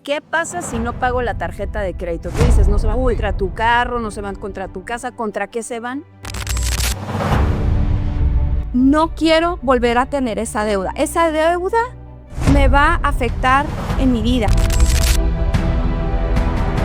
¿Qué pasa si no pago la tarjeta de crédito? Tú dices, no se van contra tu carro, no se van contra tu casa, ¿contra qué se van? No quiero volver a tener esa deuda. Esa deuda me va a afectar en mi vida.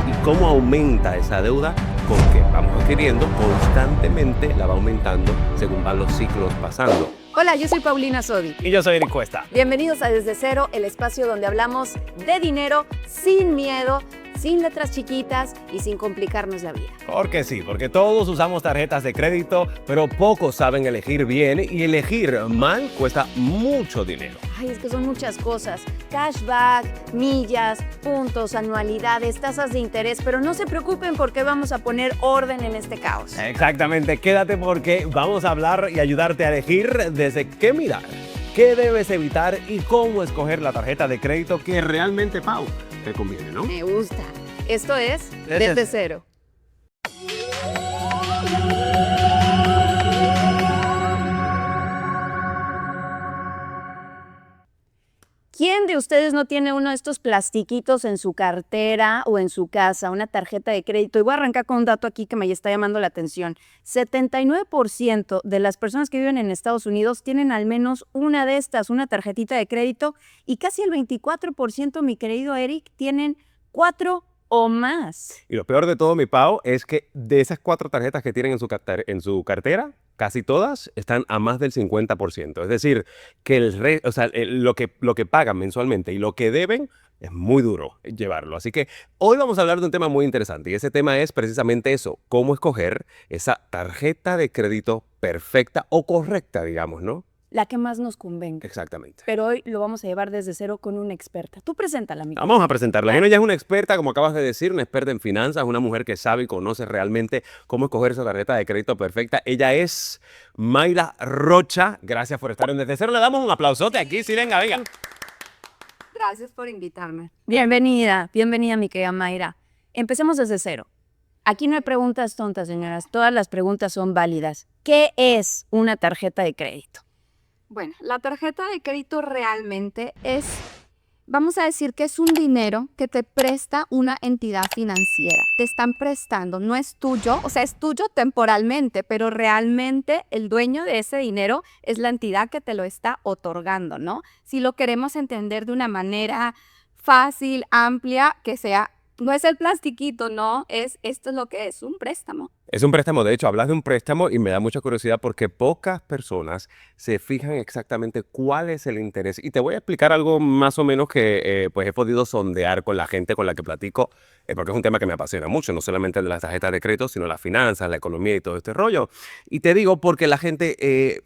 ¿Y cómo aumenta esa deuda? Porque vamos adquiriendo constantemente, la va aumentando según van los ciclos pasando. Hola, yo soy Paulina Sodi. Y yo soy Eric Cuesta. Bienvenidos a Desde Cero, el espacio donde hablamos de dinero sin miedo, sin letras chiquitas y sin complicarnos la vida. Porque sí, porque todos usamos tarjetas de crédito, pero pocos saben elegir bien y elegir mal cuesta mucho dinero. Ay, es que son muchas cosas. Cashback, millas, puntos, anualidades, tasas de interés, pero no se preocupen porque vamos a poner orden en este caos. Exactamente, quédate porque vamos a hablar y ayudarte a elegir desde qué mirar, qué debes evitar y cómo escoger la tarjeta de crédito que realmente, Pau, te conviene, ¿no? Me gusta. Esto es Desde Cero. ¿Quién de ustedes no tiene uno de estos plastiquitos en su cartera o en su casa, una tarjeta de crédito? Y voy a arrancar con un dato aquí que me está llamando la atención. 79% de las personas que viven en Estados Unidos tienen al menos una de estas, una tarjetita de crédito, y casi el 24%, mi querido Eric, tienen 4 o más. Y lo peor de todo, mi Pau, es que de esas 4 tarjetas que tienen en su cartera, casi todas están a más del 50%. Es decir, que lo que pagan mensualmente y lo que deben es muy duro llevarlo. Así que hoy vamos a hablar de un tema muy interesante y ese tema es precisamente eso, cómo escoger esa tarjeta de crédito perfecta o correcta, digamos, ¿no? La que más nos convenga. Exactamente. Pero hoy lo vamos a llevar desde cero con una experta. Tú preséntala, amiga. Vamos a presentarla. Ella es una experta, como acabas de decir, una experta en finanzas, una mujer que sabe y conoce realmente cómo escoger esa tarjeta de crédito perfecta. Ella es Mayra Rocha. Gracias por estar en Desde Cero. Le damos un aplausote aquí. Sí, venga, venga. Gracias por invitarme. Bienvenida, mi querida Mayra. Empecemos desde cero. Aquí no hay preguntas tontas, señoras. Todas las preguntas son válidas. ¿Qué es una tarjeta de crédito? Bueno, la tarjeta de crédito realmente es, vamos a decir que es un dinero que te presta una entidad financiera. Te están prestando, no es tuyo, o sea, es tuyo temporalmente, pero realmente el dueño de ese dinero es la entidad que te lo está otorgando, ¿no? Si lo queremos entender de una manera fácil, amplia, que sea, no es el plastiquito, no, esto es lo que es, un préstamo. Es un préstamo, de hecho, hablas de un préstamo y me da mucha curiosidad porque pocas personas se fijan exactamente cuál es el interés. Y te voy a explicar algo más o menos que pues he podido sondear con la gente con la que platico, porque es un tema que me apasiona mucho, no solamente de las tarjetas de crédito, sino las finanzas, la economía y todo este rollo. Y te digo porque la gente...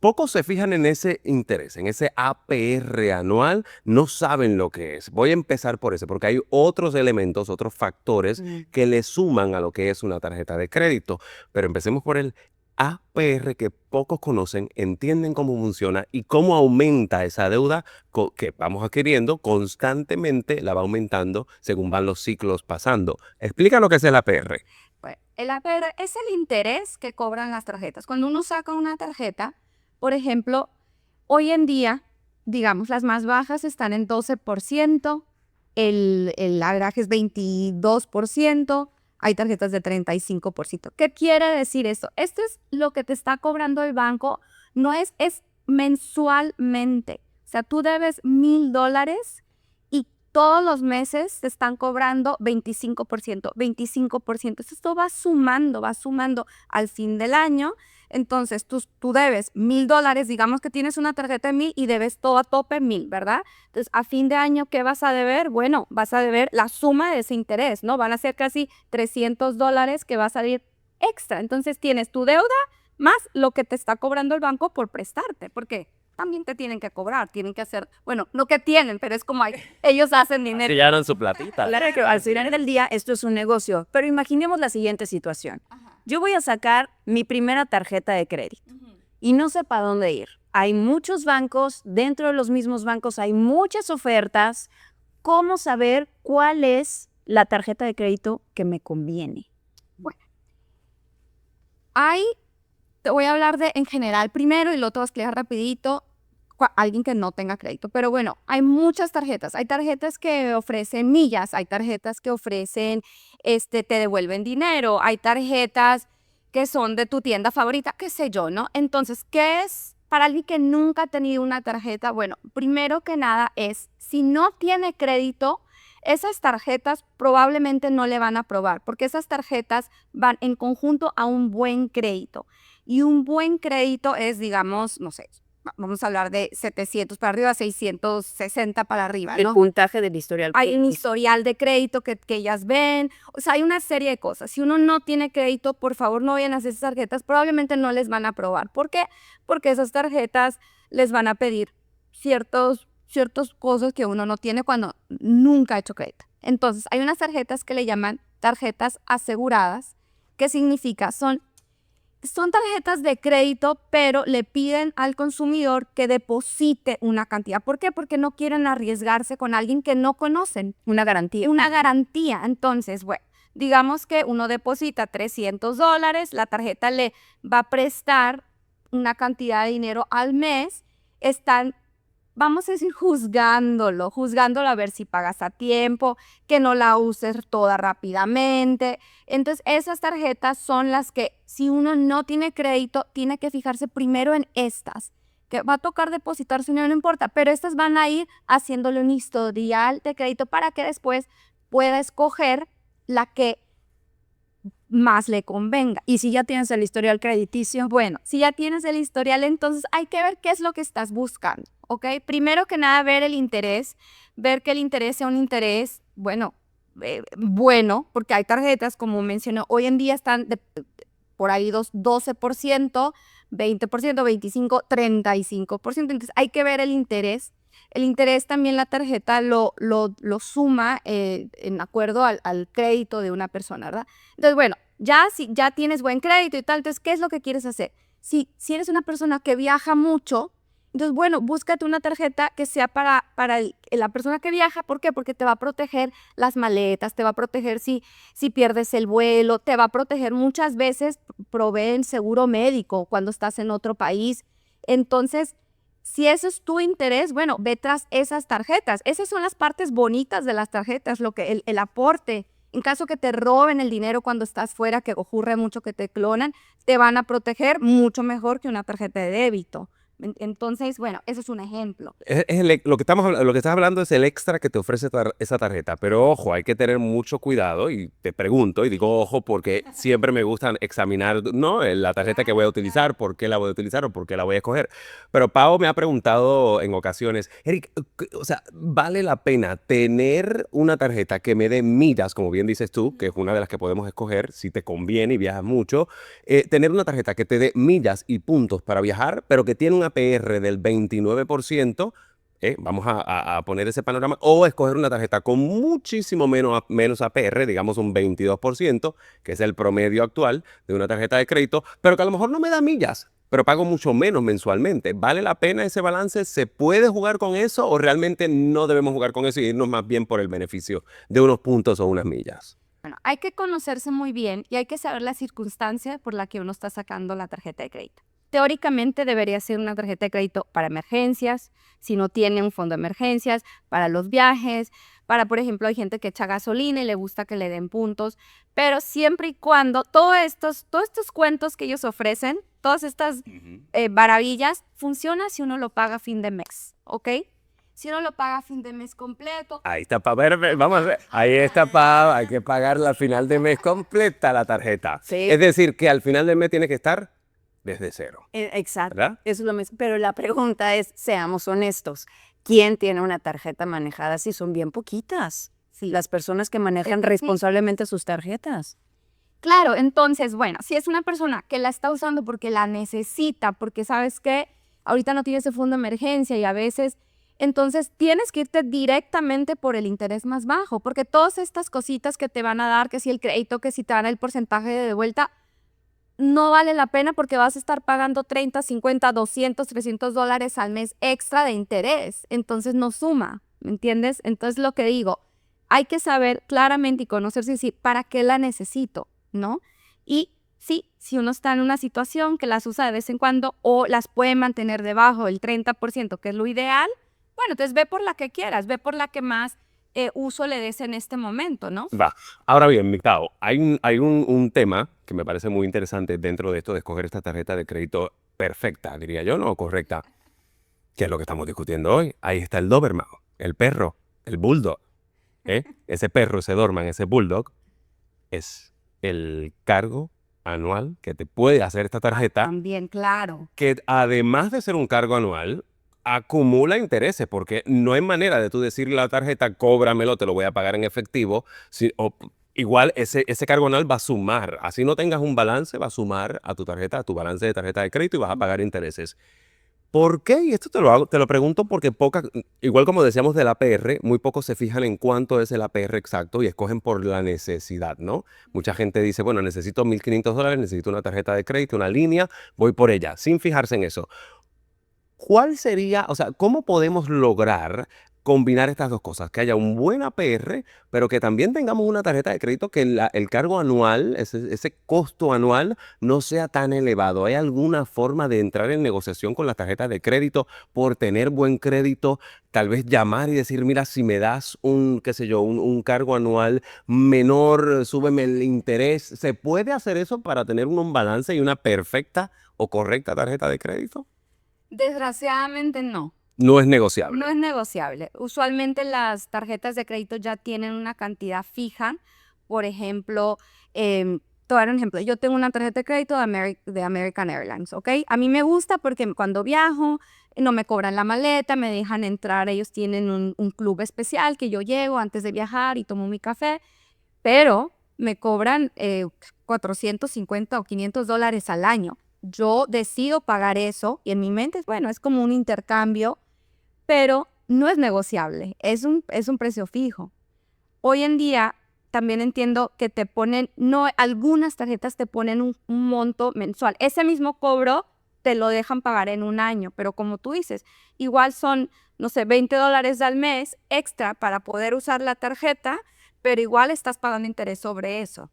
pocos se fijan en ese interés, en ese APR anual, no saben lo que es. Voy a empezar por eso, porque hay otros elementos, otros factores que le suman a lo que es una tarjeta de crédito. Pero empecemos por el APR que pocos conocen, entienden cómo funciona y cómo aumenta esa deuda que vamos adquiriendo constantemente, la va aumentando según van los ciclos pasando. Explica lo que es el APR. Bueno, el APR es el interés que cobran las tarjetas. Cuando uno saca una tarjeta, por ejemplo, hoy en día, digamos, las más bajas están en 12%, el average es 22%, hay tarjetas de 35%. ¿Qué quiere decir esto? Esto es lo que te está cobrando el banco, no es mensualmente. O sea, tú debes $1,000 y todos los meses te están cobrando 25%, 25%. Esto va sumando al fin del año. Entonces, tú debes $1,000, digamos que tienes una tarjeta de 1,000 y debes todo a tope 1,000, ¿verdad? Entonces, a fin de año, ¿qué vas a deber? Bueno, vas a deber la suma de ese interés, ¿no? Van a ser casi $300 que va a salir extra. Entonces, tienes tu deuda más lo que te está cobrando el banco por prestarte. ¿Por qué? También te tienen que cobrar, tienen que hacer, bueno, no que tienen, pero es como ellos hacen dinero. Se llenan su platita. Claro que al final del día esto es un negocio, pero imaginemos la siguiente situación. Yo voy a sacar mi primera tarjeta de crédito y no sé para dónde ir. Hay muchos bancos, dentro de los mismos bancos hay muchas ofertas. ¿Cómo saber cuál es la tarjeta de crédito que me conviene? Bueno, te voy a hablar de en general primero y luego te voy a explicar rapidito alguien que no tenga crédito. Pero bueno, hay muchas tarjetas. Hay tarjetas que ofrecen millas, hay tarjetas que ofrecen, te devuelven dinero, hay tarjetas que son de tu tienda favorita, qué sé yo, ¿no? Entonces, ¿qué es para alguien que nunca ha tenido una tarjeta? Bueno, primero que nada si no tiene crédito, esas tarjetas probablemente no le van a aprobar, porque esas tarjetas van en conjunto a un buen crédito. Y un buen crédito es, digamos, no sé, vamos a hablar de 700 para arriba, 660 para arriba, El ¿no? puntaje del historial Hay un crediticio. historial de crédito que ellas ven, o sea, hay una serie de cosas. Si uno no tiene crédito, por favor no vayan a hacer esas tarjetas, probablemente no les van a aprobar. ¿Por qué? Porque esas tarjetas les van a pedir ciertas cosas que uno no tiene cuando nunca ha hecho crédito. Entonces, hay unas tarjetas que le llaman tarjetas aseguradas, que significa son tarjetas de crédito, pero le piden al consumidor que deposite una cantidad. ¿Por qué? Porque no quieren arriesgarse con alguien que no conocen. Una garantía. Una garantía. Entonces, bueno, digamos que uno deposita $300, la tarjeta le va a prestar una cantidad de dinero al mes, están, vamos a decir, juzgándolo a ver si pagas a tiempo, que no la uses toda rápidamente. Entonces, esas tarjetas son las que, si uno no tiene crédito, tiene que fijarse primero en estas, que va a tocar depositar su dinero, no importa, pero estas van a ir haciéndole un historial de crédito para que después pueda escoger la que más le convenga. Y si ya tienes el historial crediticio, Bueno, si ya tienes el historial, entonces hay que ver qué es lo que estás buscando, ¿ok? Primero que nada, ver el interés, ver que el interés sea un interés, bueno, porque hay tarjetas, como mencioné, hoy en día están por ahí 12%, 20%, 25%, 35%. Entonces hay que ver el interés. El interés también la tarjeta lo suma en acuerdo al crédito de una persona, ¿verdad? Entonces, bueno, si ya tienes buen crédito y tal, entonces, ¿qué es lo que quieres hacer? Si eres una persona que viaja mucho, entonces, bueno, búscate una tarjeta que sea para la persona que viaja. ¿Por qué? Porque te va a proteger las maletas, te va a proteger si pierdes el vuelo, te va a proteger muchas veces, proveen seguro médico cuando estás en otro país. Entonces, si eso es tu interés, bueno, ve tras esas tarjetas. Esas son las partes bonitas de las tarjetas, lo que el aporte. En caso que te roben el dinero cuando estás fuera, que ocurre mucho que te clonan, te van a proteger mucho mejor que una tarjeta de débito. Entonces, bueno, eso es un ejemplo. Lo que estás hablando es el extra que te ofrece esa tarjeta, pero ojo, hay que tener mucho cuidado y te pregunto y digo ojo porque siempre me gusta examinar, ¿no? La tarjeta que voy a utilizar, por qué la voy a utilizar o por qué la voy a escoger. Pero Pau me ha preguntado en ocasiones, Eric, o sea, ¿vale la pena tener una tarjeta que me dé millas, como bien dices tú, que es una de las que podemos escoger si te conviene y viajas mucho, tener una tarjeta que te dé millas y puntos para viajar, pero que tiene una APR del 29%, vamos a poner ese panorama, o escoger una tarjeta con muchísimo menos APR, digamos un 22%, que es el promedio actual de una tarjeta de crédito, pero que a lo mejor no me da millas, pero pago mucho menos mensualmente. ¿Vale la pena ese balance? ¿Se puede jugar con eso o realmente no debemos jugar con eso y irnos más bien por el beneficio de unos puntos o unas millas? Bueno, hay que conocerse muy bien y hay que saber la circunstancia por la que uno está sacando la tarjeta de crédito. Teóricamente debería ser una tarjeta de crédito para emergencias, si no tiene un fondo de emergencias, para los viajes, por ejemplo, hay gente que echa gasolina y le gusta que le den puntos, pero siempre y cuando todos estos cuentos que ellos ofrecen, todas estas maravillas, funciona si uno lo paga a fin de mes, ¿ok? Si uno lo paga a fin de mes completo. Ahí está, vamos a ver. Ahí está, Pau. Hay que pagarla al final de mes completa la tarjeta. Sí. Es decir, que al final del mes tiene que estar desde cero. Exacto. ¿Verdad? Eso es lo mismo. Pero la pregunta es, seamos honestos, ¿quién tiene una tarjeta manejada si son bien poquitas? Las personas que manejan responsablemente sus tarjetas. Claro, entonces, bueno, si es una persona que la está usando porque la necesita, porque sabes que ahorita no tiene ese fondo de emergencia y a veces, entonces tienes que irte directamente por el interés más bajo, porque todas estas cositas que te van a dar, que si el crédito, que si te dan el porcentaje de vuelta, no vale la pena porque vas a estar pagando 30, 50, 200, $300 al mes extra de interés. Entonces no suma, ¿me entiendes? Entonces lo que digo, hay que saber claramente y conocerse y decir, ¿para qué la necesito? ¿No? Y Sí, si uno está en una situación que las usa de vez en cuando o las puede mantener debajo del 30%, que es lo ideal, bueno, entonces ve por la que quieras, ve por la que más uso le des en este momento, ¿no? Va. Ahora bien, Mictao, hay un tema que me parece muy interesante dentro de esto de escoger esta tarjeta de crédito perfecta, diría yo, ¿no? Correcta. Que es lo que estamos discutiendo hoy. Ahí está el Doberman, el perro, el bulldog. Ese perro, ese Doberman, ese bulldog, es el cargo anual que te puede hacer esta tarjeta, También, claro. que además de ser un cargo anual, acumula intereses, porque no hay manera de tú decirle a la tarjeta, cóbramelo, te lo voy a pagar en efectivo. Igual ese cargo anual va a sumar. Así no tengas un balance, va a sumar a tu tarjeta, a tu balance de tarjeta de crédito y vas a pagar intereses. ¿Por qué? Y esto te lo pregunto porque igual como decíamos del APR, muy pocos se fijan en cuánto es el APR exacto y escogen por la necesidad, ¿no? Mucha gente dice, bueno, necesito $1,500, necesito una tarjeta de crédito, una línea, voy por ella, sin fijarse en eso. ¿Cuál sería, o sea, cómo podemos lograr combinar estas dos cosas? Que haya un buen APR, pero que también tengamos una tarjeta de crédito que el cargo anual, ese costo anual, no sea tan elevado. ¿Hay alguna forma de entrar en negociación con las tarjetas de crédito por tener buen crédito? Tal vez llamar y decir, mira, si me das qué sé yo, un cargo anual menor, súbeme el interés. ¿Se puede hacer eso para tener un balance y una perfecta o correcta tarjeta de crédito? Desgraciadamente no. No es negociable. No es negociable. Usualmente las tarjetas de crédito ya tienen una cantidad fija. Por ejemplo, te voy a dar un ejemplo. Yo tengo una tarjeta de crédito de American Airlines, ¿ok? A mí me gusta porque cuando viajo no me cobran la maleta, me dejan entrar. Ellos tienen un club especial que yo llego antes de viajar y tomo mi café, pero me cobran 450 o $500 al año. Yo decido pagar eso y en mi mente, bueno, es como un intercambio, pero no es negociable, es un precio fijo. Hoy en día también entiendo que te ponen, no, algunas tarjetas te ponen un monto mensual. Ese mismo cobro te lo dejan pagar en un año, pero como tú dices, igual son, no sé, $20 al mes extra para poder usar la tarjeta, pero igual estás pagando interés sobre eso.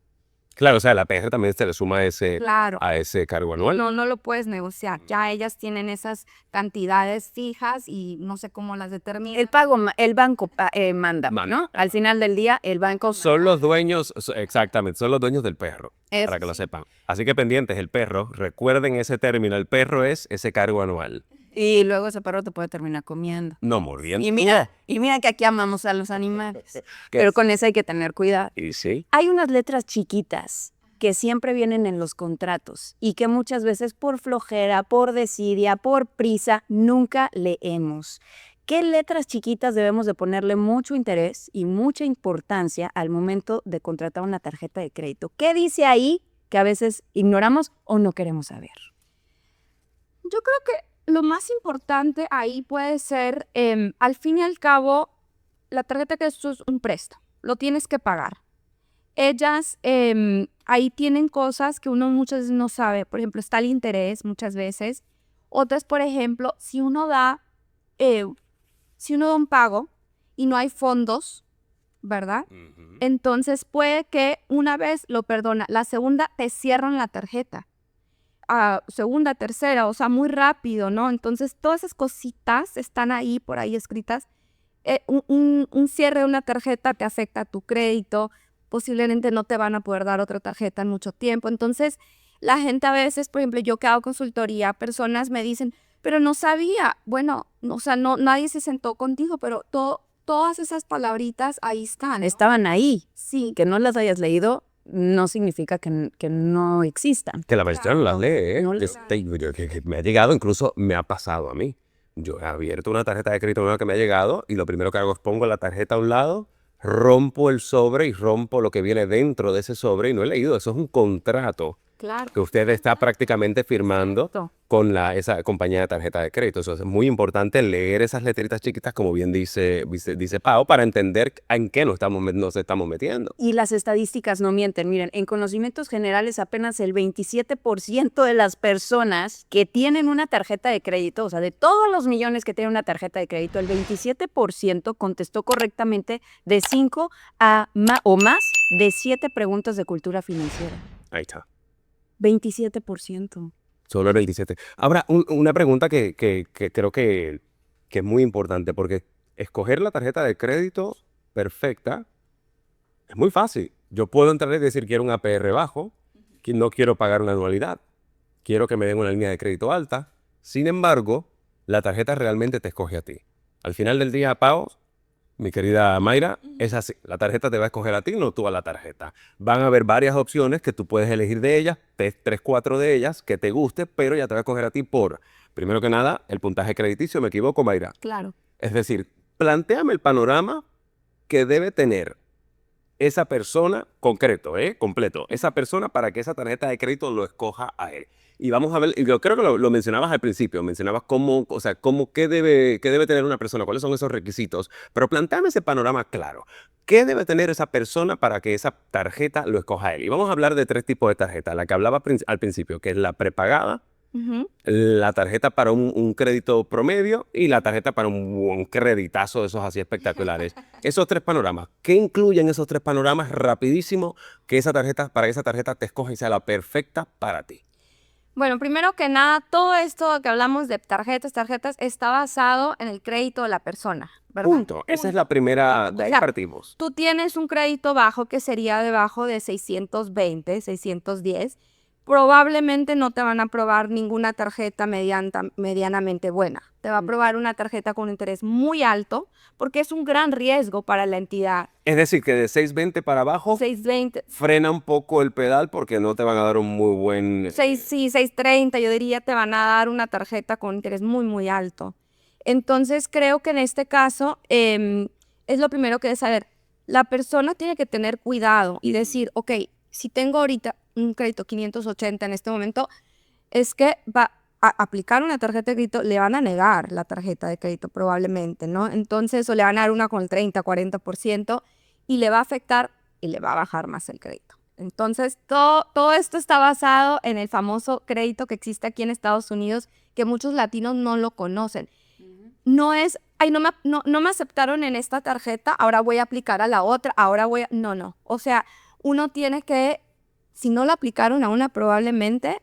Claro, o sea, la PR también se le suma Claro. a ese cargo anual. No lo puedes negociar. Ya ellas tienen esas cantidades fijas y no sé cómo las determinan. El banco manda, Manda. ¿no? Al final del día, el banco Son los dueños, exactamente, son los dueños del perro, Eso para que lo sí. sepan. Así que pendientes, el perro, recuerden ese término, el perro es ese cargo anual. Y luego ese perro te puede terminar comiendo. No mordiendo. Y mira que aquí amamos a los animales. ¿Qué? Pero con eso hay que tener cuidado. Y sí. Hay unas letras chiquitas que siempre vienen en los contratos y que muchas veces por flojera, por desidia, por prisa, nunca leemos. ¿Qué letras chiquitas debemos de ponerle mucho interés y mucha importancia al momento de contratar una tarjeta de crédito? ¿Qué dice ahí que a veces ignoramos o no queremos saber? Yo creo que lo más importante ahí puede ser, al fin y al cabo, la tarjeta de crédito es un préstamo, lo tienes que pagar. Ellas ahí tienen cosas que uno muchas veces no sabe. Por ejemplo, está el interés muchas veces. Otras, por ejemplo, si uno da un pago y no hay fondos, ¿verdad? Entonces puede que una vez lo perdona, la segunda te cierran la tarjeta. Segunda, tercera, o sea, muy rápido, ¿no? Entonces todas esas cositas están ahí, por ahí escritas. Un cierre de una tarjeta te afecta a tu crédito. Posiblemente no te van a poder dar otra tarjeta en mucho tiempo. Entonces, la gente a veces, por ejemplo, yo que hago consultoría, personas me dicen, pero no sabía. Bueno, o sea, nadie se sentó contigo, pero todas esas palabritas ahí están, ¿no? Estaban ahí. Sí. Que no las hayas leído no significa que no existan. Que la persona no las lee, ¿eh? No las- Que me ha llegado, incluso me ha pasado a mí. Yo he abierto una tarjeta de crédito nueva que me ha llegado y lo primero que hago es pongo la tarjeta a un lado, rompo el sobre y rompo lo que viene dentro de ese sobre y no he leído. Eso es un contrato Claro. que usted está prácticamente firmando Exacto. con esa compañía de tarjeta de crédito. Eso es muy importante leer esas letritas chiquitas, como bien dice Pau, para entender en qué nos estamos metiendo. Y las estadísticas no mienten. Miren, en conocimientos generales apenas el 27% de las personas que tienen una tarjeta de crédito, o sea, de todos los millones que tienen una tarjeta de crédito, el 27% contestó correctamente de 5 o más de 7 preguntas de cultura financiera. Ahí está. 27%. Solo el 27. Ahora, una pregunta que creo que es muy importante, porque escoger la tarjeta de crédito perfecta es muy fácil. Yo puedo entrar y decir quiero un APR bajo, que no quiero pagar una anualidad, quiero que me den una línea de crédito alta. Sin embargo, la tarjeta realmente te escoge a ti. Al final del día, Pau, mi querida Mayra, es así. La tarjeta te va a escoger a ti, no tú a la tarjeta. Van a haber varias opciones que tú puedes elegir de ellas, 3, 4 de ellas que te guste, pero ya te va a escoger a ti por, primero que nada, el puntaje crediticio. ¿Me equivoco, Mayra? Claro. Es decir, plantéame el panorama que debe tener esa persona concreto, completo, esa persona para que esa tarjeta de crédito lo escoja a él. Y vamos a ver, y yo creo que lo mencionabas al principio, mencionabas cómo, o sea, qué debe tener una persona, cuáles son esos requisitos, pero planteame ese panorama claro. ¿Qué debe tener esa persona para que esa tarjeta lo escoja a él? Y vamos a hablar de 3 tipos de tarjetas, la que hablaba al principio, que es la prepagada, la tarjeta para un crédito promedio y la tarjeta para un creditazo de esos así espectaculares. Esos 3 panoramas, ¿qué incluyen esos 3 panoramas? Rapidísimo, que para que esa tarjeta te escoja y sea la perfecta para ti. Bueno, primero que nada, todo esto que hablamos de tarjetas, está basado en el crédito de la persona, ¿verdad? Punto. Esa es la primera, de ahí sea, partimos. Tú tienes un crédito bajo que sería debajo de 620, 610. Probablemente no te van a aprobar ninguna tarjeta medianamente buena. Te va a aprobar una tarjeta con un interés muy alto porque es un gran riesgo para la entidad. Es decir, que de 620 para abajo 620, frena un poco el pedal porque no te van a dar un muy buen... 630, yo diría, te van a dar una tarjeta con interés muy, muy alto. Entonces, creo que en este caso es lo primero que debes saber. La persona tiene que tener cuidado y decir, ok, si tengo ahorita un crédito 580 en este momento, es que va a aplicar una tarjeta de crédito, le van a negar la tarjeta de crédito probablemente, ¿no? Entonces, o le van a dar una con el 30, 40% y le va a afectar y le va a bajar más el crédito. Entonces, todo esto está basado en el famoso crédito que existe aquí en Estados Unidos, que muchos latinos no lo conocen. No es, ay, no me aceptaron en esta tarjeta, ahora voy a aplicar a la otra, no. O sea, uno tiene que, si no lo aplicaron a una, probablemente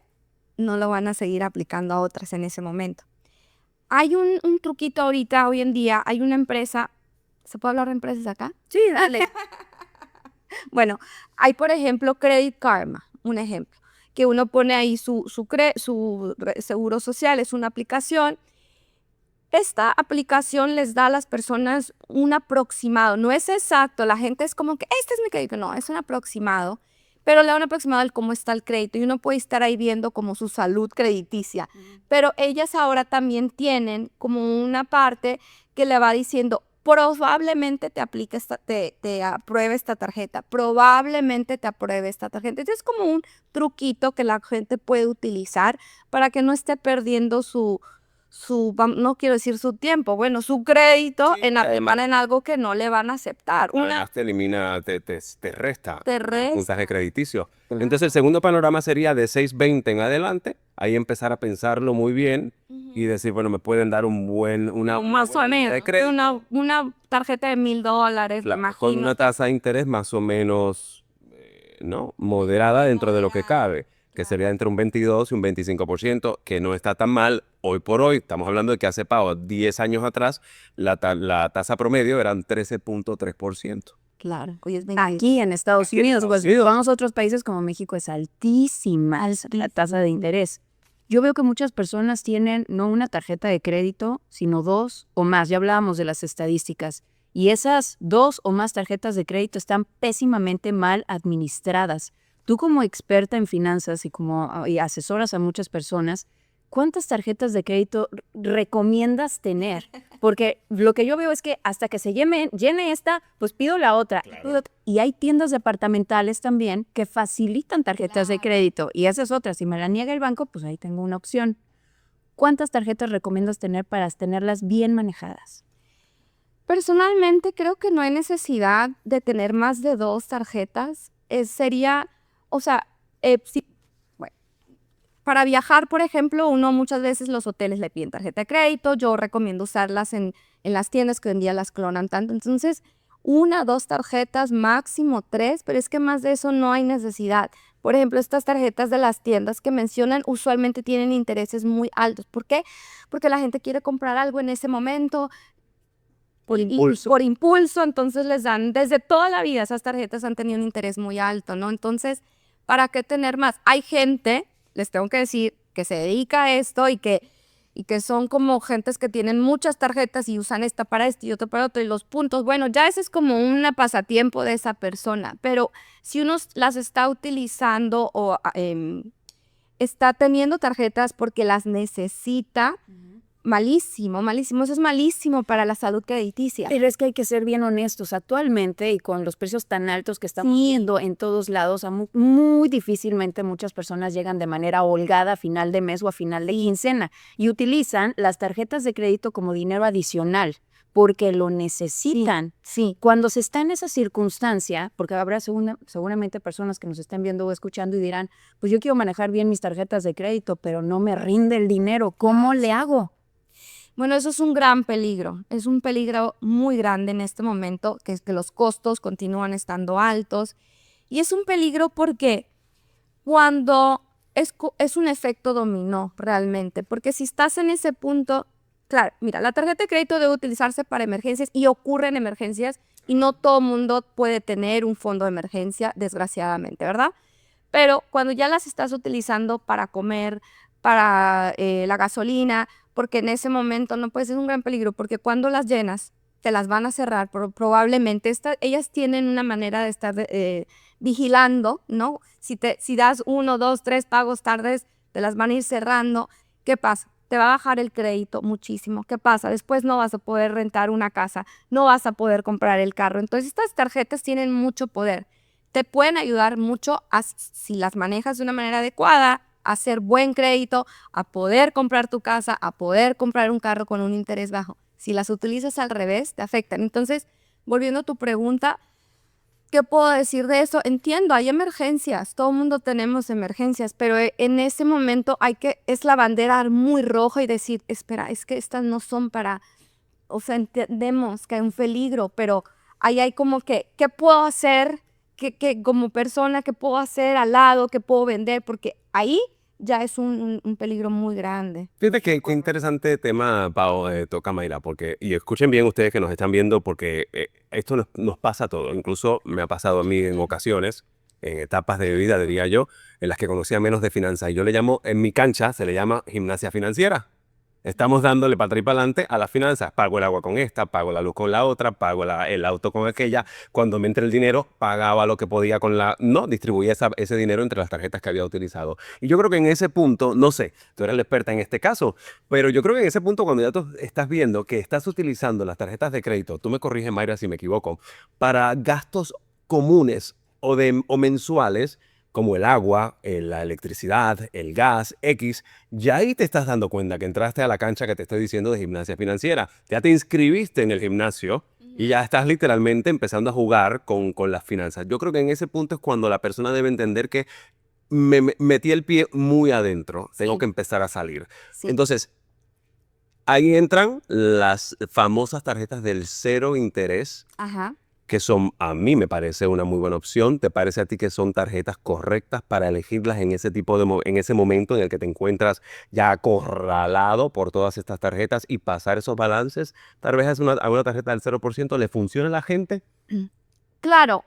no lo van a seguir aplicando a otras en ese momento. Hay un truquito ahorita, hoy en día, hay una empresa, ¿se puede hablar de empresas acá? Sí, dale. Bueno, hay por ejemplo Credit Karma, un ejemplo, que uno pone ahí su seguro social, es una aplicación. Esta aplicación les da a las personas un aproximado, no es exacto, la gente es como que este es mi crédito, no, es un aproximado, pero le da un aproximado de cómo está el crédito y uno puede estar ahí viendo como su salud crediticia, pero ellas ahora también tienen como una parte que le va diciendo probablemente te aplique te apruebe esta tarjeta, probablemente te apruebe esta tarjeta. Entonces es como un truquito que la gente puede utilizar para que no esté perdiendo no quiero decir su tiempo, bueno, su crédito en aplicar en algo que no le van a aceptar. Además te elimina, te resta Te resta. puntaje crediticio. Entonces el segundo panorama sería de 620 en adelante, ahí empezar a pensarlo muy bien y decir, bueno, me pueden dar una Más o buena línea de menos, crédito. una tarjeta de $1,000, Claro, imagino. con una tasa de interés más o menos ¿no? Moderada dentro de lo que cabe, que sería entre un 22 y un 25%, que no está tan mal. Hoy por hoy, estamos hablando de que hace 10 años atrás, la tasa promedio eran 13.3%. Claro. Aquí en Estados Unidos, pues vamos a otros países como México, es altísima la tasa de interés. Yo veo que muchas personas tienen no una tarjeta de crédito, sino 2 o más. Ya hablábamos de las estadísticas. Y esas 2 o más tarjetas de crédito están pésimamente mal administradas. Tú como experta en finanzas y asesoras a muchas personas, ¿cuántas tarjetas de crédito recomiendas tener? Porque lo que yo veo es que hasta que se llene esta, pues pido la otra. Claro. Y hay tiendas departamentales también que facilitan tarjetas de crédito. Y esa es otra. Si me la niega el banco, pues ahí tengo una opción. ¿Cuántas tarjetas recomiendas tener para tenerlas bien manejadas? Personalmente creo que no hay necesidad de tener más de 2 tarjetas. Sería, o sea, bueno, para viajar, por ejemplo, uno muchas veces los hoteles le piden tarjeta de crédito. Yo recomiendo usarlas en las tiendas que hoy en día las clonan tanto. Entonces, 1, 2 tarjetas, máximo 3, pero es que más de eso no hay necesidad. Por ejemplo, estas tarjetas de las tiendas que mencionan usualmente tienen intereses muy altos. ¿Por qué? Porque la gente quiere comprar algo en ese momento. Por impulso. Por impulso, entonces les dan, desde toda la vida esas tarjetas han tenido un interés muy alto, ¿no? Entonces, ¿para qué tener más? Hay gente, les tengo que decir, que se dedica a esto y que son como gentes que tienen muchas tarjetas y usan esta para esto y otra para otro y los puntos, bueno, ya ese es como un pasatiempo de esa persona, pero si uno las está utilizando o está teniendo tarjetas porque las necesita, malísimo, malísimo. Eso es malísimo para la salud crediticia. Pero es que hay que ser bien honestos. Actualmente, y con los precios tan altos que estamos viendo en todos lados, muy difícilmente muchas personas llegan de manera holgada a final de mes o a final de quincena y utilizan las tarjetas de crédito como dinero adicional porque lo necesitan. Sí. Cuando se está en esa circunstancia, porque habrá seguramente personas que nos estén viendo o escuchando y dirán, pues yo quiero manejar bien mis tarjetas de crédito, pero no me rinde el dinero. ¿Cómo le hago? Bueno, eso es un gran peligro. Es un peligro muy grande en este momento, que es que los costos continúan estando altos. Y es un peligro porque cuando es un efecto dominó realmente, porque si estás en ese punto, claro, mira, la tarjeta de crédito debe utilizarse para emergencias y ocurren emergencias y no todo mundo puede tener un fondo de emergencia, desgraciadamente, ¿verdad? Pero cuando ya las estás utilizando para comer, para la gasolina, porque en ese momento no puede ser un gran peligro, porque cuando las llenas, te las van a cerrar, probablemente ellas tienen una manera de estar vigilando, ¿no? Si das 1, 2, 3 pagos tardes, te las van a ir cerrando. ¿Qué pasa? Te va a bajar el crédito muchísimo. ¿Qué pasa? Después no vas a poder rentar una casa, no vas a poder comprar el carro. Entonces estas tarjetas tienen mucho poder. Te pueden ayudar mucho si las manejas de una manera adecuada, a hacer buen crédito, a poder comprar tu casa, a poder comprar un carro con un interés bajo. Si las utilizas al revés, te afectan. Entonces, volviendo a tu pregunta, ¿qué puedo decir de eso? Entiendo, hay emergencias, todo el mundo tenemos emergencias, pero en ese momento es la bandera muy roja y decir, espera, es que estas no son para, o sea, entendemos que hay un peligro, pero ahí hay como que, ¿qué puedo hacer? ¿Qué como persona, qué puedo hacer al lado? ¿Qué puedo vender? Porque ahí ya es un peligro muy grande. Fíjate qué interesante tema, Pau, toca Mayra, porque, y escuchen bien ustedes que nos están viendo, porque esto nos pasa a todos. Incluso me ha pasado a mí en ocasiones, en etapas de vida, diría yo, en las que conocía menos de finanzas. Y yo le llamo, en mi cancha, se le llama gimnasia financiera. Estamos dándole para atrás y para adelante a las finanzas. Pago el agua con esta, pago la luz con la otra, pago el auto con aquella. Cuando me entra el dinero, pagaba lo que podía con la... No, distribuía ese dinero entre las tarjetas que había utilizado. Y yo creo que en ese punto, no sé, tú eres la experta en este caso, pero yo creo que en ese punto, cuando ya tú estás viendo que estás utilizando las tarjetas de crédito, tú me corriges, Mayra, si me equivoco, para gastos comunes o mensuales, como el agua, la electricidad, el gas, X, ya ahí te estás dando cuenta que entraste a la cancha que te estoy diciendo de gimnasia financiera. Ya te inscribiste en el gimnasio y ya estás literalmente empezando a jugar con las finanzas. Yo creo que en ese punto es cuando la persona debe entender que me metí el pie muy adentro, tengo que empezar a salir. Sí. Entonces, ahí entran las famosas tarjetas del cero interés, Ajá. que son, a mí me parece una muy buena opción. ¿Te parece a ti que son tarjetas correctas para elegirlas en ese tipo en ese momento en el que te encuentras ya acorralado por todas estas tarjetas y pasar esos balances? Tal vez a una tarjeta del 0% le funciona a la gente. Claro,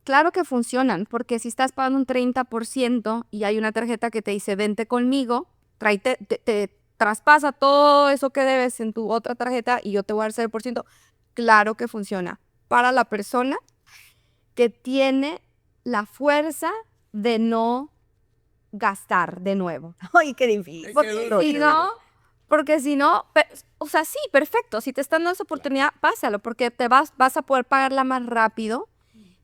claro que funcionan, porque si estás pagando un 30% y hay una tarjeta que te dice vente conmigo, te traspasa todo eso que debes en tu otra tarjeta y yo te voy a dar 0%, claro que funciona. Para la persona que tiene la fuerza de no gastar de nuevo. Ay, qué difícil. Porque si no, o sea, sí, perfecto. Si te están dando esa oportunidad, pásalo, porque vas a poder pagarla más rápido.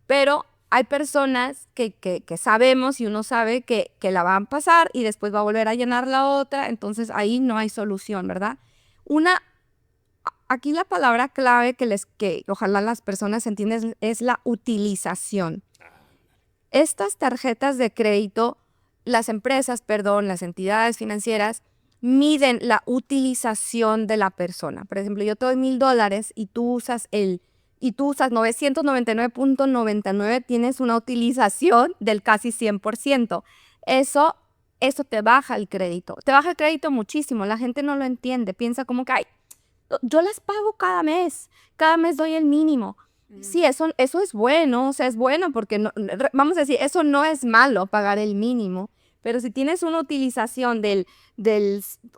Pero hay personas que sabemos y uno sabe que la van a pasar y después va a volver a llenar la otra. Entonces ahí no hay solución, ¿verdad? Aquí la palabra clave que ojalá las personas entiendan es la utilización. Estas tarjetas de crédito, las entidades financieras miden la utilización de la persona. Por ejemplo, yo te doy $1,000 y tú usas el y tú usas 999.99, tienes una utilización del casi 100%. Eso te baja el crédito. Te baja el crédito muchísimo. La gente no lo entiende. Piensa como que, ay, yo las pago cada mes doy el mínimo. Sí, eso es bueno, o sea, es bueno porque, vamos a decir, eso no es malo pagar el mínimo, pero si tienes una utilización del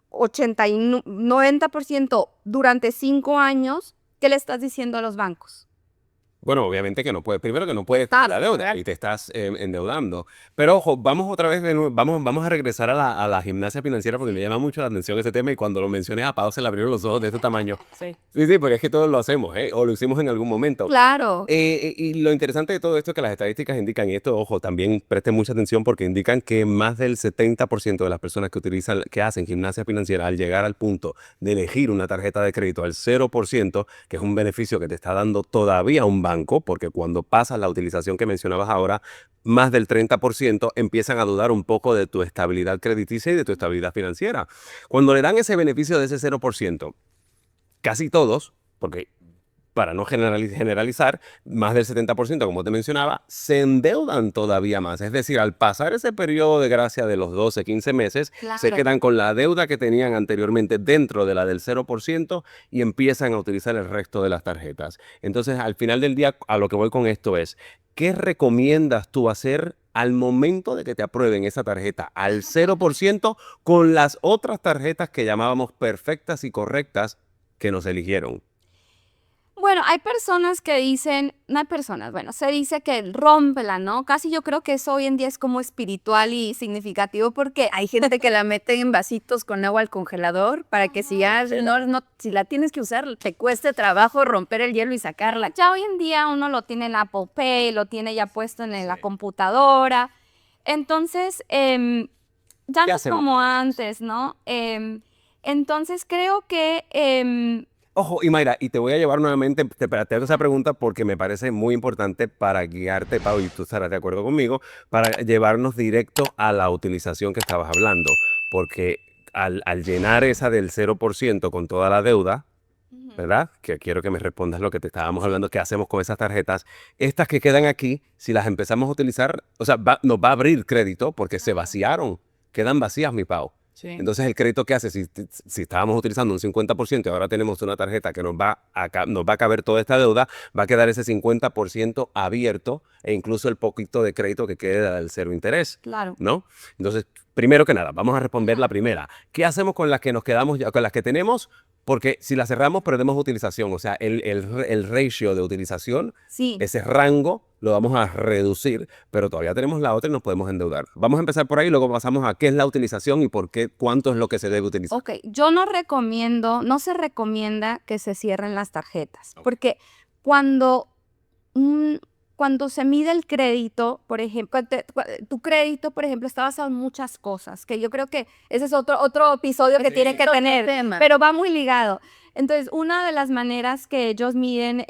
80 y 90% durante 5 años, ¿qué le estás diciendo a los bancos? Bueno, obviamente que no puedes, primero que no puedes Claro, la deuda y te estás endeudando. Pero ojo, vamos otra vez, vamos a regresar a la gimnasia financiera porque me llama mucho la atención ese tema y cuando lo mencioné a Pau se le abrieron los ojos de este tamaño. Sí. Sí, porque es que todos lo hacemos, o lo hicimos en algún momento. claro. Y lo interesante de todo esto es que las estadísticas indican, y esto, ojo, también presten mucha atención porque indican que más del 70% de las personas que hacen gimnasia financiera al llegar al punto de elegir una tarjeta de crédito al 0%, que es un beneficio que te está dando todavía un banco, porque cuando pasas la utilización que mencionabas ahora, más del 30% empiezan a dudar un poco de tu estabilidad crediticia y de tu estabilidad financiera. Cuando le dan ese beneficio de ese 0%, casi todos, porque para no generalizar, más del 70%, como te mencionaba, se endeudan todavía más. Es decir, al pasar ese periodo de gracia de los 12, 15 meses, se Claro. quedan con la deuda que tenían anteriormente dentro de la del 0% y empiezan a utilizar el resto de las tarjetas. Entonces, al final del día, a lo que voy con esto es, ¿qué recomiendas tú hacer al momento de que te aprueben esa tarjeta al 0% con las otras tarjetas que llamábamos perfectas y correctas que nos eligieron? Bueno, hay personas que dicen, no hay personas, bueno, se dice que rómpela, ¿no? Casi yo creo que eso hoy en día es como espiritual y significativo porque Hay gente que la mete en vasitos con agua al congelador para que si ya si la tienes que usar, te cueste trabajo romper el hielo y sacarla. ya hoy en día uno lo tiene en Apple Pay, lo tiene ya puesto en la Sí. computadora. Entonces, ya ¿Qué no es hacemos como con antes, ¿no? Entonces creo que Ojo, y Mayra, y te voy a llevar nuevamente, te planteo esa pregunta porque me parece muy importante para guiarte, Pau, y tú estarás de acuerdo conmigo, para llevarnos directo a la utilización que estabas hablando. Porque al llenar esa del 0% con toda la deuda, ¿verdad? Que quiero que me respondas lo que te estábamos hablando, qué hacemos con esas tarjetas. Estas que quedan aquí, si las empezamos a utilizar, o sea, nos va a abrir crédito porque se vaciaron, quedan vacías, mi Pau. Sí. Entonces, ¿el crédito qué hace? Si estábamos utilizando un 50% y ahora tenemos una tarjeta que nos va a caber toda esta deuda, va a quedar ese 50% abierto e incluso el poquito de crédito que quede del cero interés, claro. ¿no? Entonces, primero que nada, vamos a responder la primera. ¿Qué hacemos con las que nos quedamos ya, con las que tenemos? Porque si la cerramos, perdemos utilización. O sea, el ratio de utilización, Sí. ese rango, lo vamos a reducir, pero todavía tenemos la otra y nos podemos endeudar. Vamos a empezar por ahí, luego pasamos a qué es la utilización y por qué, cuánto es lo que se debe utilizar. Ok, yo no se recomienda que se cierren las tarjetas, porque cuando, cuando se mide el crédito, por ejemplo, tu crédito, por ejemplo, está basado en muchas cosas, que yo creo que ese es otro episodio que tiene que otro tener, tema. pero va muy ligado. Entonces, una de las maneras que ellos miden,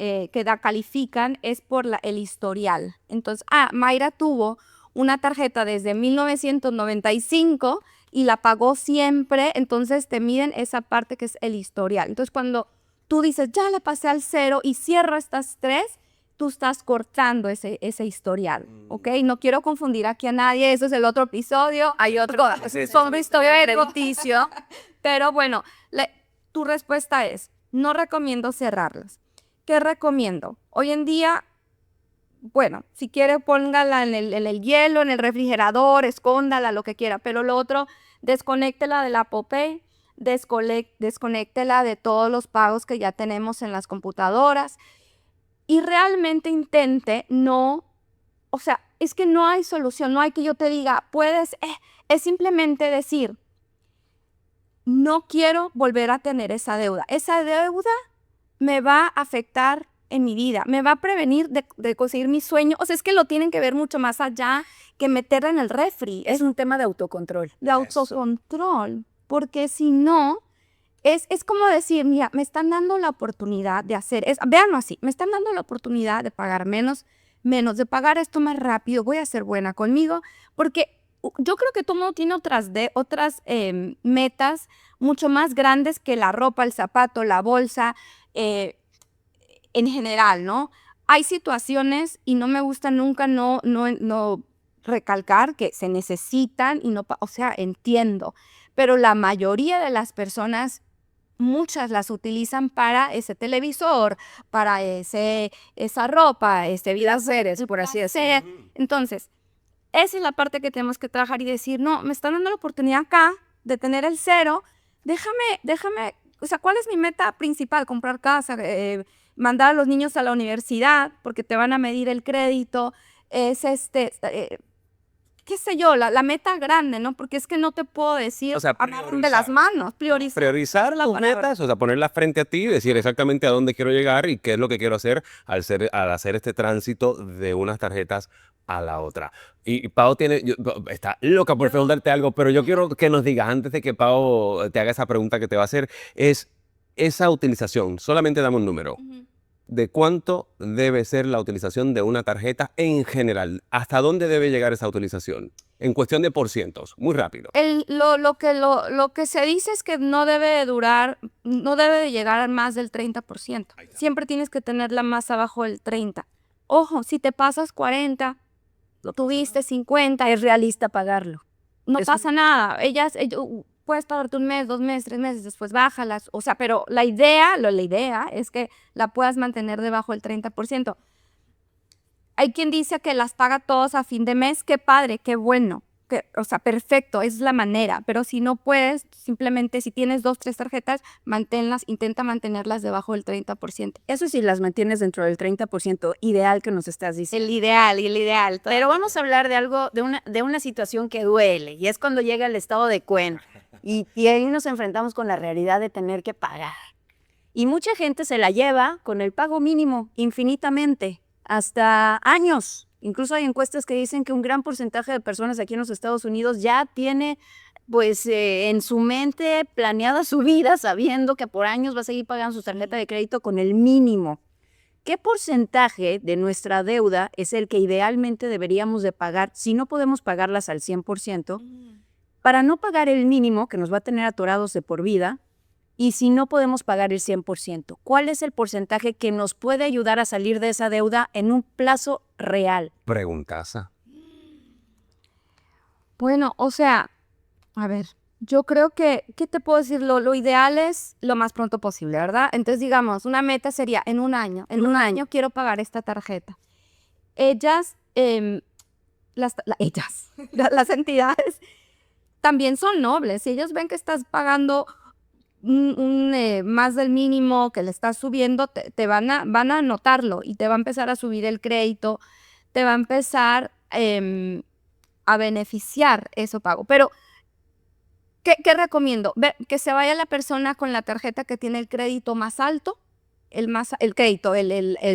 califican, es por el historial. Entonces, Mayra tuvo una tarjeta desde 1995 y la pagó siempre, entonces te miden esa parte que es el historial. Entonces, cuando tú dices, ya le pasé al 0 y cierro estas 3, tú estás cortando ese historial, ¿ok? No quiero confundir aquí a nadie, eso es el otro episodio. Hay otro Sobre historia de crediticio. pero bueno, tu respuesta es, no recomiendo cerrarlas. ¿Qué recomiendo? Hoy en día, bueno, si quiere póngala en el hielo, en el refrigerador, escóndala, lo que quiera, pero lo otro, desconéctela del Apple Pay, desconéctela de todos los pagos que ya tenemos en las computadoras y realmente intente o sea, es que no hay solución, no hay que yo te diga, es simplemente decir, no quiero volver a tener esa deuda. Esa deuda me va a afectar en mi vida, me va a prevenir de conseguir mi sueño. O sea, es que lo tienen que ver mucho más allá que meterla en el refri. Es un tema de autocontrol. De autocontrol, porque si no, es como decir, mira, me están dando la oportunidad de véanlo así, me están dando la oportunidad de pagar menos, de pagar esto más rápido, voy a ser buena conmigo, porque yo creo que todo el mundo tiene otras metas mucho más grandes que la ropa, el zapato, la bolsa, en general, ¿no? Hay situaciones y no me gusta nunca no recalcar que se necesitan y no, o sea, entiendo, pero la mayoría de las personas, muchas las utilizan para ese televisor, para esa ropa, vida seres, por así decirlo. Entonces, esa es la parte que tenemos que trabajar y decir, no, me están dando la oportunidad acá de tener el cero, déjame, o sea, ¿cuál es mi meta principal? Comprar casa, mandar a los niños a la universidad, porque te van a medir el crédito, es qué sé yo, la meta grande, ¿no? Porque es que no te puedo decir, O sea, amarrar de las manos, priorizar las metas, o sea, ponerlas frente a ti y decir exactamente a dónde quiero llegar y qué es lo que quiero hacer al hacer este tránsito de unas tarjetas a la otra. Y Pau está loca por preguntarte algo, pero yo quiero que nos digas, antes de que Pau te haga esa pregunta que te va a hacer, es esa utilización, solamente dame un número. ¿De cuánto debe ser la utilización de una tarjeta en general? ¿Hasta dónde debe llegar esa utilización? En cuestión de porcientos, muy rápido. Lo que se dice es que no debe de durar, no debe de llegar a más del 30%. Siempre tienes que tenerla más abajo del 30%. Ojo, si te pasas 40, tuviste 50, Es realista pagarlo. no Eso- pasa nada. Puedes tardarte un mes, 2 meses, 3 meses, después bájalas. O sea, pero la idea es que la puedas mantener debajo del 30%. Hay quien dice que las paga todos a fin de mes. Qué padre, qué bueno. O sea, perfecto, es la manera. Pero si no puedes, simplemente si tienes 2, 3 tarjetas, manténlas, intenta mantenerlas debajo del 30%. Eso sí las mantienes dentro del 30% ideal que nos estás diciendo. El ideal. Pero vamos a hablar de algo, de una situación que duele, y es cuando llega el estado de cuenta. Y ahí nos enfrentamos con la realidad de tener que pagar. Y mucha gente se la lleva con el pago mínimo infinitamente, hasta años. Incluso hay encuestas que dicen que un gran porcentaje de personas aquí en los Estados Unidos ya tiene, pues, en su mente planeada su vida, sabiendo que por años va a seguir pagando su tarjeta de crédito con el mínimo. ¿Qué porcentaje de nuestra deuda es el que idealmente deberíamos de pagar si no podemos pagarlas al 100%, para no pagar el mínimo que nos va a tener atorados de por vida? Y si no podemos pagar el 100%, ¿cuál es el porcentaje que nos puede ayudar a salir de esa deuda en un plazo real? Preguntaza. Bueno, o sea, a ver, yo creo que, ¿qué te puedo decir? Lo ideal es lo más pronto posible, ¿verdad? Entonces, digamos, una meta sería en un año. En un año quiero pagar esta tarjeta. Ellas, las entidades también son nobles. Si ellos ven que estás pagando más del mínimo, que le estás subiendo, van a notarlo y te va a empezar a subir el crédito, te va a empezar a beneficiar eso pago. Pero, ¿qué recomiendo? Que se vaya la persona con la tarjeta que tiene el crédito más alto, el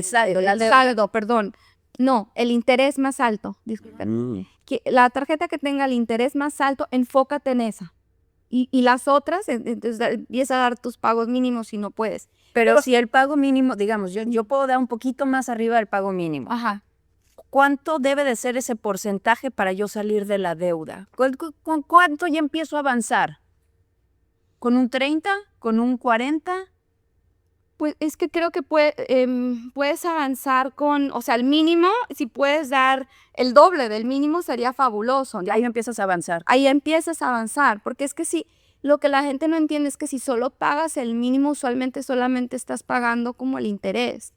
saldo, perdón. No, el interés más alto, disculpen. La tarjeta que tenga el interés más alto, enfócate en esa. Y las otras, entonces empieza a dar tus pagos mínimos si no puedes. Pero si el pago mínimo, digamos, yo puedo dar un poquito más arriba del pago mínimo. Ajá. ¿Cuánto debe de ser ese porcentaje para yo salir de la deuda? ¿Con cuánto ya empiezo a avanzar? ¿Con un 30? ¿Con un 40? Pues es que creo que puedes avanzar o sea, el mínimo, si puedes dar el doble del mínimo sería fabuloso. Ahí empiezas a avanzar. Ahí empiezas a avanzar, porque es que lo que la gente no entiende es que si solo pagas el mínimo, usualmente solamente estás pagando como el interés.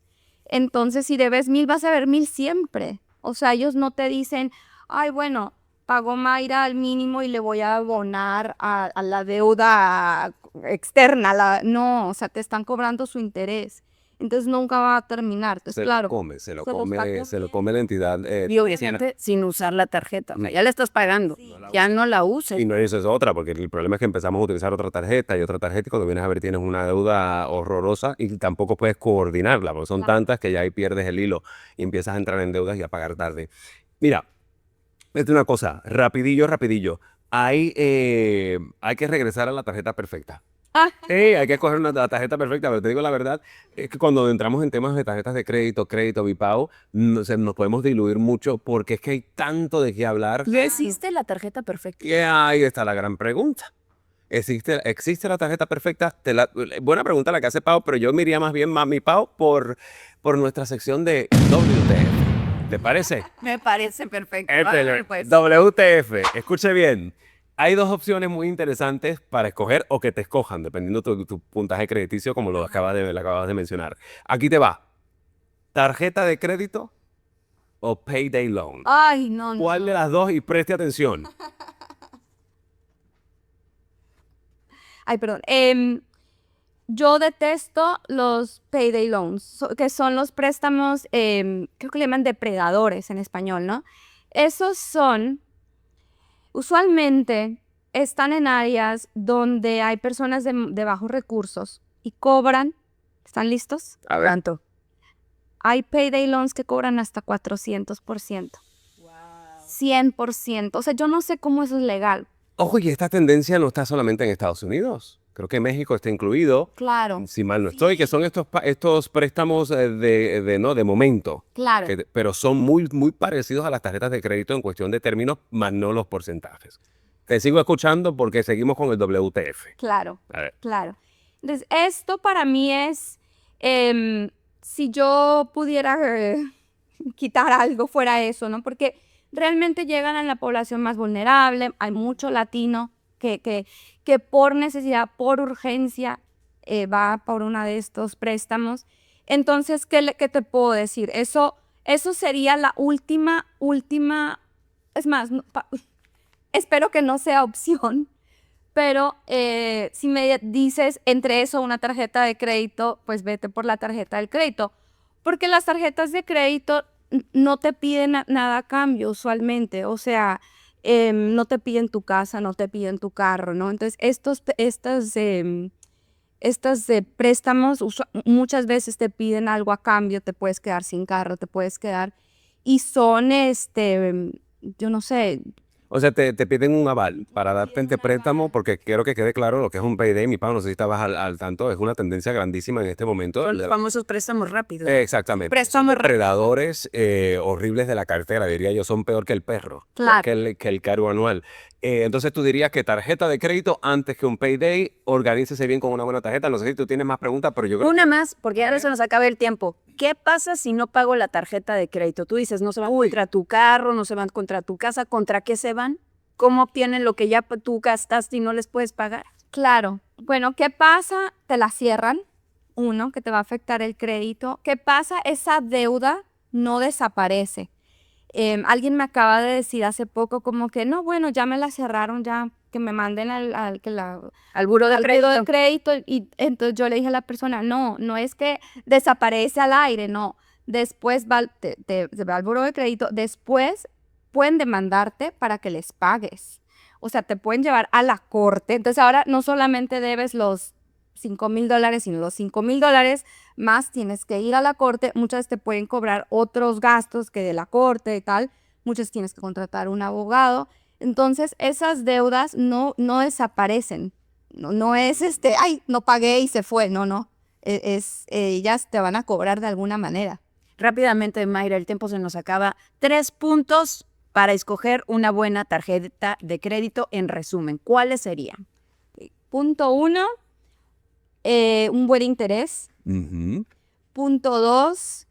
Entonces, si debes 1,000, vas a ver 1,000 siempre. O sea, ellos no te dicen, ay, bueno, pagó Mayra al mínimo y le voy a abonar a la deuda externa. No, o sea, te están cobrando su interés. Entonces nunca va a terminar. Entonces, claro. Se lo come la entidad. Y obviamente sin usar la tarjeta. O sea, ya la estás pagando. Ya no la uses. Y no eso es otra, porque el problema es que empezamos a utilizar otra tarjeta y cuando vienes a ver tienes una deuda horrorosa y tampoco puedes coordinarla, porque son tantas que ya ahí pierdes el hilo y empiezas a entrar en deudas y a pagar tarde. Mira, es una cosa, rapidillo. Hay que regresar a la tarjeta perfecta. Hay que escoger la tarjeta perfecta, pero te digo la verdad, es que cuando entramos en temas de tarjetas de crédito, Bipau, nos podemos diluir mucho porque es que hay tanto de qué hablar. ¿Ya existe la tarjeta perfecta? Y ahí está la gran pregunta. ¿Existe la tarjeta perfecta? Buena pregunta la que hace Pau, pero yo me iría más bien, Mami Pau, por nuestra sección de WTF. ¿Te parece? Me parece perfecto. Pues. WTF, escuche bien. Hay dos opciones muy interesantes para escoger o que te escojan, dependiendo de tu puntaje crediticio, como lo acabas de mencionar. Aquí te va. ¿Tarjeta de crédito o payday loan? Ay, no, ¿Cuál de las dos? Y preste atención. Ay, perdón. Yo detesto los payday loans, que son los préstamos, creo que le llaman depredadores en español, ¿no? Esos son, usualmente, están en áreas donde hay personas de bajos recursos y cobran, ¿están listos? A ver. ¿Cuánto? Hay payday loans que cobran hasta 400%. 100%. O sea, yo no sé cómo eso es legal. Ojo, y esta tendencia no está solamente en Estados Unidos. Creo que México está incluido, Claro, si mal no estoy, que son estos préstamos de momento, claro. pero son muy, muy parecidos a las tarjetas de crédito en cuestión de términos, más no los porcentajes. Te sigo escuchando porque seguimos con el WTF. Claro, A ver. claro. Entonces, esto para mí es, si yo pudiera quitar algo fuera eso, ¿no? Porque realmente llegan a la población más vulnerable, hay mucho latino que por necesidad, por urgencia, va por uno de estos préstamos. Entonces, ¿qué te puedo decir? Eso sería la última, es más, espero que no sea opción, pero si me dices entre eso una tarjeta de crédito, pues vete por la tarjeta del crédito. Porque las tarjetas de crédito no te piden nada a cambio usualmente. O sea, no te piden tu casa, no te piden tu carro, ¿no? Entonces, estos préstamos muchas veces te piden algo a cambio, te puedes quedar sin carro, te puedes quedar... Y son, yo no sé... O sea, te piden un aval para darte este préstamo, porque quiero que quede claro lo que es un payday. Mi Pau, no sé si estabas al tanto, es una tendencia grandísima en este momento. Son los famosos préstamos rápidos. Exactamente. Préstamos Son depredadores horribles de la cartera, diría yo, son peor que el perro, Claro. que el cargo anual. Entonces tú dirías que tarjeta de crédito antes que un payday, organícese bien con una buena tarjeta. No sé si tú tienes más preguntas, pero yo creo Una más, porque ya se nos acaba el tiempo. ¿Qué pasa si no pago la tarjeta de crédito? Tú dices, no se van contra tu carro, no se van contra tu casa. ¿Contra qué se van? ¿Cómo obtienen lo que ya tú gastaste y no les puedes pagar? Claro. Bueno, ¿qué pasa? Te la cierran. Uno, que te va a afectar el crédito. ¿Qué pasa? Esa deuda no desaparece. Alguien me acaba de decir hace poco como que, no, bueno, ya me la cerraron, ya que me manden al buro de crédito. de crédito. Y entonces yo le dije a la persona, no es que desaparece al aire, no. Después se va al buro de crédito, después pueden demandarte para que les pagues. O sea, te pueden llevar a la corte. Entonces ahora no solamente debes los $5,000, sino los $5,000 más tienes que ir a la corte. Muchas te pueden cobrar otros gastos que de la corte y tal. Muchas tienes que contratar un abogado. Entonces esas deudas no desaparecen. No es ay, no pagué y se fue. No. Ellas te van a cobrar de alguna manera. Rápidamente, Mayra, el tiempo se nos acaba. 3 puntos para escoger una buena tarjeta de crédito en resumen. ¿Cuáles serían? Punto 1, un buen interés. Punto 2,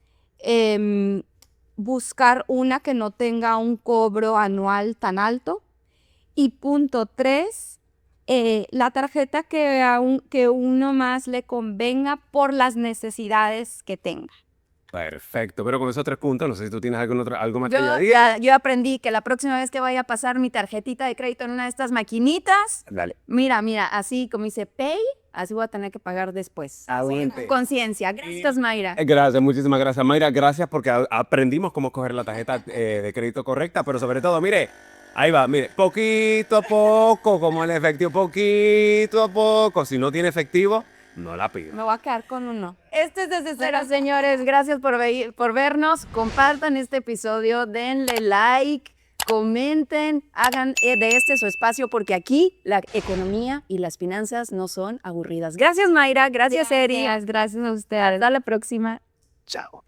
buscar una que no tenga un cobro anual tan alto. Y punto 3, la tarjeta que uno más le convenga por las necesidades que tenga. Perfecto, pero con esos 3 puntos, no sé si tú tienes algo más que añadir. Yo aprendí que la próxima vez que vaya a pasar mi tarjetita de crédito en una de estas maquinitas, Dale. mira, así como dice Pay, así voy a tener que pagar después. Conciencia. Gracias, Mayra. Gracias, muchísimas gracias, Mayra. Gracias porque aprendimos cómo coger la tarjeta de crédito correcta, pero sobre todo, mire, ahí va, mire, poquito a poco, como el efectivo, poquito a poco. Si no tiene efectivo, no la pido. Me voy a quedar con uno. Este es Desde Cero, señores. Gracias por vernos. Compartan este episodio, denle like, comenten, hagan de este su espacio, porque aquí la economía y las finanzas no son aburridas. Gracias, Mayra. Gracias, Eri. Gracias a ustedes. Hasta la próxima. Chao.